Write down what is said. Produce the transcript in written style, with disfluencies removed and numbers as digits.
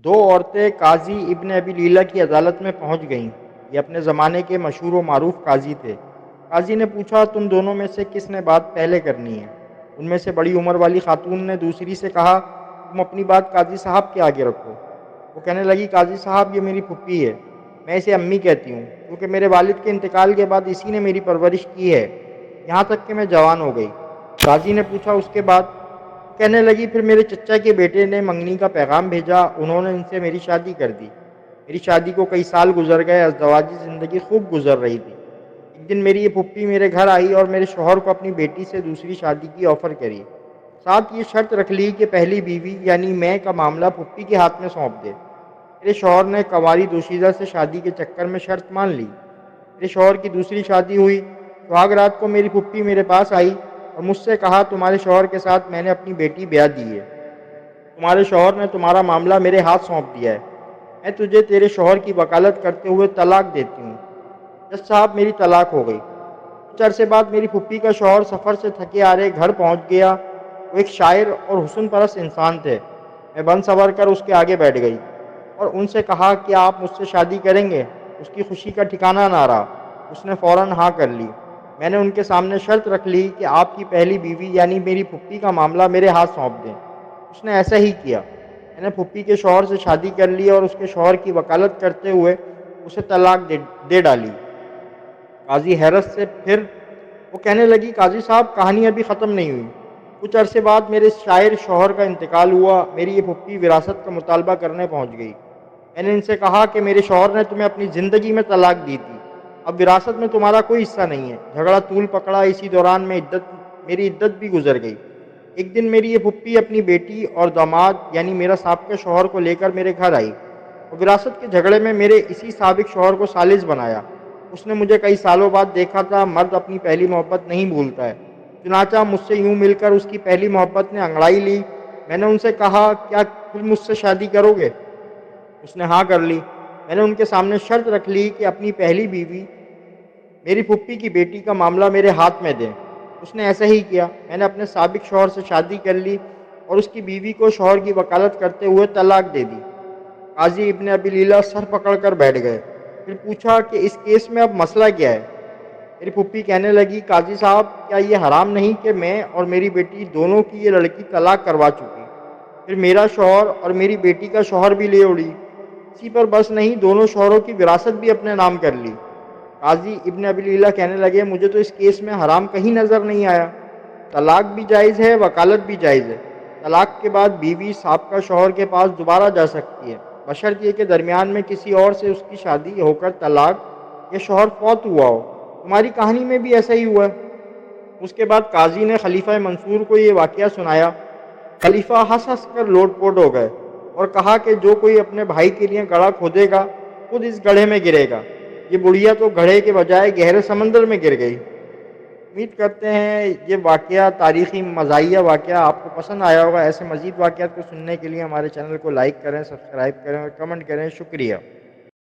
دو عورتیں قاضی ابن ابی لیلہ کی عدالت میں پہنچ گئیں۔ یہ اپنے زمانے کے مشہور و معروف قاضی تھے۔ قاضی نے پوچھا، تم دونوں میں سے کس نے بات پہلے کرنی ہے؟ ان میں سے بڑی عمر والی خاتون نے دوسری سے کہا، تم اپنی بات قاضی صاحب کے آگے رکھو۔ وہ کہنے لگی، قاضی صاحب، یہ میری پھپھی ہے، میں اسے امی کہتی ہوں، کیونکہ میرے والد کے انتقال کے بعد اسی نے میری پرورش کی ہے، یہاں تک کہ میں جوان ہو گئی۔ قاضی نے پوچھا، اس کے بعد؟ وہ کہنے لگی، پھر میرے چچا کے بیٹے نے منگنی کا پیغام بھیجا، انہوں نے ان سے میری شادی کر دی۔ میری شادی کو کئی سال گزر گئے، ازدواجی زندگی خوب گزر رہی تھی۔ ایک دن میری یہ پھپھی میرے گھر آئی اور میرے شوہر کو اپنی بیٹی سے دوسری شادی کی آفر کری۔ ساتھ یہ شرط رکھ لی کہ پہلی بیوی یعنی میں کا معاملہ پھپھی کے ہاتھ میں سونپ دے۔ میرے شوہر نے کنواری دوشیزہ سے شادی کے چکر میں شرط مان لی۔ میرے شوہر کی دوسری شادی ہوئی۔ سہاگ رات کو میری پھپھی میرے پاس آئی اور مجھ سے کہا، تمہارے شوہر کے ساتھ میں نے اپنی بیٹی بیاہ دی ہے، تمہارے شوہر نے تمہارا معاملہ میرے ہاتھ سونپ دیا ہے، میں تجھے تیرے شوہر کی وکالت کرتے ہوئے طلاق دیتی ہوں۔ جج صاحب، میری طلاق ہو گئی۔ کچھ عرصے بعد میری پھپھی کا شوہر سفر سے تھکے آرے گھر پہنچ گیا۔ وہ ایک شاعر اور حسن پرست انسان تھے۔ میں بن سنور کر اس کے آگے بیٹھ گئی اور ان سے کہا، کیا آپ مجھ سے شادی کریں گے؟ اس کی خوشی کا ٹھکانہ نہ رہا، اس نے فوراً ہاں کر لی۔ میں نے ان کے سامنے شرط رکھ لی کہ آپ کی پہلی بیوی یعنی میری پھپھی کا معاملہ میرے ہاتھ سونپ دیں۔ اس نے ایسا ہی کیا۔ میں نے پھپھی کے شوہر سے شادی کر لی اور اس کے شوہر کی وکالت کرتے ہوئے اسے طلاق دے ڈالی۔ قاضی حیرت سے پھر وہ کہنے لگی، قاضی صاحب، کہانی ابھی ختم نہیں ہوئی۔ کچھ عرصے بعد میرے شاعر شوہر کا انتقال ہوا۔ میری یہ پھپھی وراثت کا مطالبہ کرنے پہنچ گئی۔ میں نے ان سے کہا کہ میرے شوہر نے تمہیں اپنی زندگی میں طلاق دی تھی، اب وراثت میں تمہارا کوئی حصہ نہیں ہے۔ جھگڑا طول پکڑا۔ اسی دوران میری عدت بھی گزر گئی۔ ایک دن میری یہ پھپھی اپنی بیٹی اور داماد یعنی میرا سابقہ شوہر کو لے کر میرے گھر آئی اور وراثت کے جھگڑے میں میرے اسی سابق شوہر کو ثالث بنایا۔ اس نے مجھے کئی سالوں بعد دیکھا تھا۔ مرد اپنی پہلی محبت نہیں بھولتا ہے، چنانچہ مجھ سے یوں مل کر اس کی پہلی محبت نے انگڑائی لی۔ میں نے ان سے کہا، کیا پھر مجھ سے شادی کرو گے؟ اس نے ہاں کر لی۔ میں نے ان کے سامنے شرط رکھ لی کہ اپنی پہلی بیوی میری پھپھی کی بیٹی کا معاملہ میرے ہاتھ میں دیں۔ اس نے ایسا ہی کیا۔ میں نے اپنے سابق شوہر سے شادی کر لی اور اس کی بیوی کو شوہر کی وکالت کرتے ہوئے طلاق دے دی۔ قاضی ابن ابی لیلہ سر پکڑ کر بیٹھ گئے۔ پھر پوچھا کہ اس کیس میں اب مسئلہ کیا ہے؟ میری پھپھی کہنے لگی، قاضی صاحب، کیا یہ حرام نہیں کہ میں اور میری بیٹی دونوں کی یہ لڑکی طلاق کروا چکی، پھر میرا شوہر اور میری بیٹی کا شوہر بھی لے اڑی، اسی پر بس نہیں، دونوں شوہروں کی وراثت بھی اپنے نام کر لی۔ قاضی ابن ابی لیلہ کہنے لگے، مجھے تو اس کیس میں حرام کہیں نظر نہیں آیا۔ طلاق بھی جائز ہے، وکالت بھی جائز ہے۔ طلاق کے بعد بیوی سابقہ شوہر کے پاس دوبارہ جا سکتی ہے، بشرط یہ کہ درمیان میں کسی اور سے اس کی شادی ہو کر طلاق یا شوہر فوت ہوا ہو۔ تمہاری کہانی میں بھی ایسا ہی ہوا ہے۔ اس کے بعد قاضی نے خلیفہ منصور کو یہ واقعہ سنایا۔ خلیفہ ہنس ہنس کر لوٹ پوٹ ہو گئے اور کہا کہ جو کوئی اپنے بھائی کے لیے گڑھا کھودے گا خود اس گڑھے میں گرے گا۔ یہ بڑھیا تو گڑھے کے بجائے گہرے سمندر میں گر گئی۔ امید کرتے ہیں یہ واقعہ، تاریخی مزاحیہ واقعہ، آپ کو پسند آیا ہوگا۔ ایسے مزید واقعات کو سننے کے لیے ہمارے چینل کو لائک کریں، سبسکرائب کریں اور کمنٹ کریں۔ شکریہ۔